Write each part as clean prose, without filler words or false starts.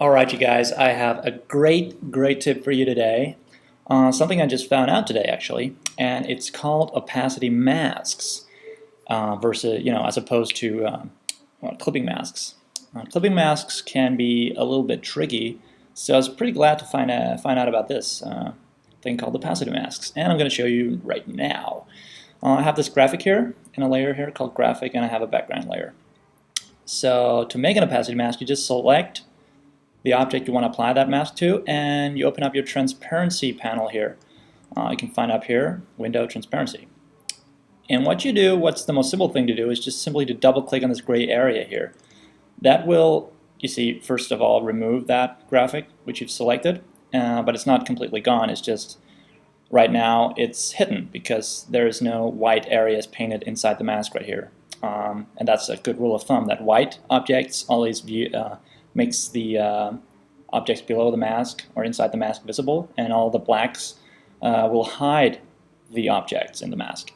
Alright, you guys, I have a great tip for you today. Something I just found out today, actually, and it's called opacity masks versus, as opposed to clipping masks. Clipping masks can be a little bit tricky, so I was pretty glad to find out about this thing called opacity masks, and I'm going to show you right now. I have this graphic here and a layer here called graphic, and I have a background layer. So to make an opacity mask, you just select the object you want to apply that mask to, and you open up your transparency panel here. You can find up here, window transparency. And what you do, what's the most simple thing to do, is just simply to double click on this gray area here. That will, you see, first of all, remove that graphic which you've selected, but it's not completely gone. It's just, right now, it's hidden because there is no white areas painted inside the mask right here. And that's a good rule of thumb, that white objects always makes the objects below the mask or inside the mask visible, and all the blacks will hide the objects in the mask.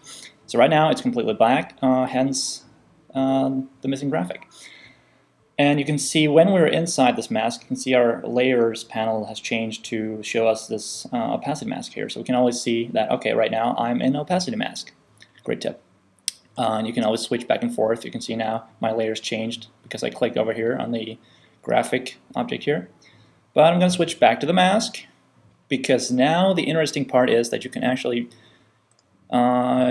So right now it's completely black, hence the missing graphic. And you can see when we're inside this mask, you can see our layers panel has changed to show us this opacity mask here. So we can always see that, okay, right now I'm in opacity mask. Great tip. And you can always switch back and forth. You can see now my layers changed because I clicked over here on the graphic object here. But I'm going to switch back to the mask because now the interesting part is that you can actually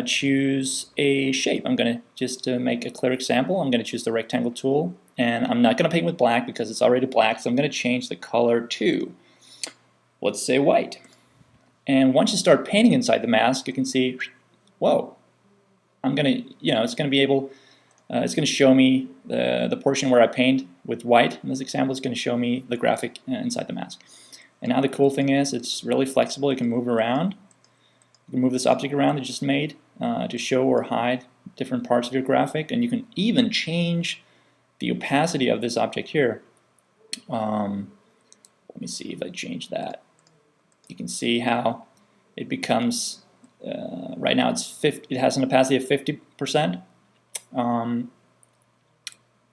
choose a shape. I'm going to, just to make a clear example, I'm going to choose the rectangle tool, and I'm not going to paint with black because it's already black, so I'm going to change the color to, let's say, white. And once you start painting inside the mask, you can see, whoa, I'm going to, it's going to be able, it's going to show me the portion where I paint with white. In this example, it's going to show me the graphic inside the mask. And now the cool thing is it's really flexible. You can move around. You can move this object around that you just made to show or hide different parts of your graphic. And you can even change the opacity of this object here. Let me see if I change that. You can see how it becomes, right now it has an opacity of 50%.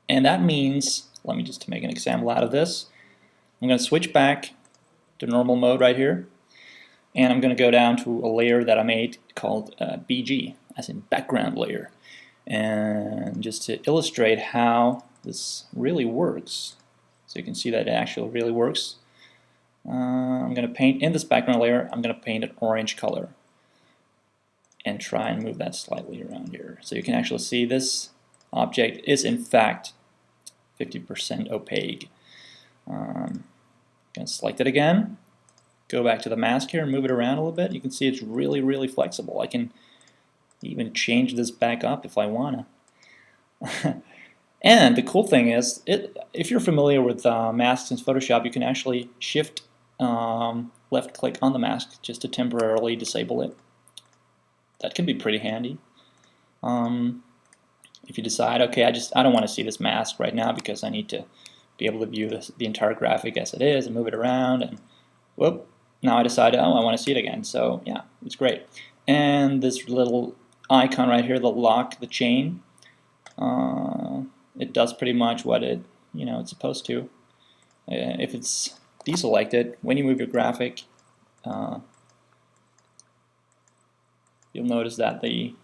And that means, let me just make an example out of this. I'm going to switch back to normal mode right here, and I'm going to go down to a layer that I made called BG, as in background layer. And just to illustrate how this really works, so you can see that it actually really works, I'm going to paint in this background layer, I'm going to paint an orange color and try and move that slightly around here. So you can actually see this object is in fact 50% opaque. I'm going to select it again, go back to the mask here and move it around a little bit. You can see it's really flexible. I can even change this back up if I want to. And the cool thing is, if you're familiar with masks in Photoshop, you can actually shift left click on the mask just to temporarily disable it. That can be pretty handy. If you decide, okay, I don't want to see this mask right now because I need to be able to view the entire graphic as it is and move it around, and whoop, now I decide, oh, I want to see it again. So yeah, it's great. And this little icon right here, the lock, the chain, it does pretty much what it's supposed to. If it's deselected, when you move your graphic, you'll notice that the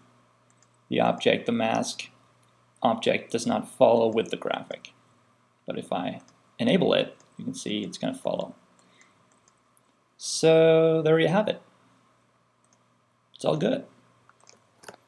object, the mask object, does not follow with the graphic. But if I enable it, you can see it's going to follow. So there you have it. It's all good.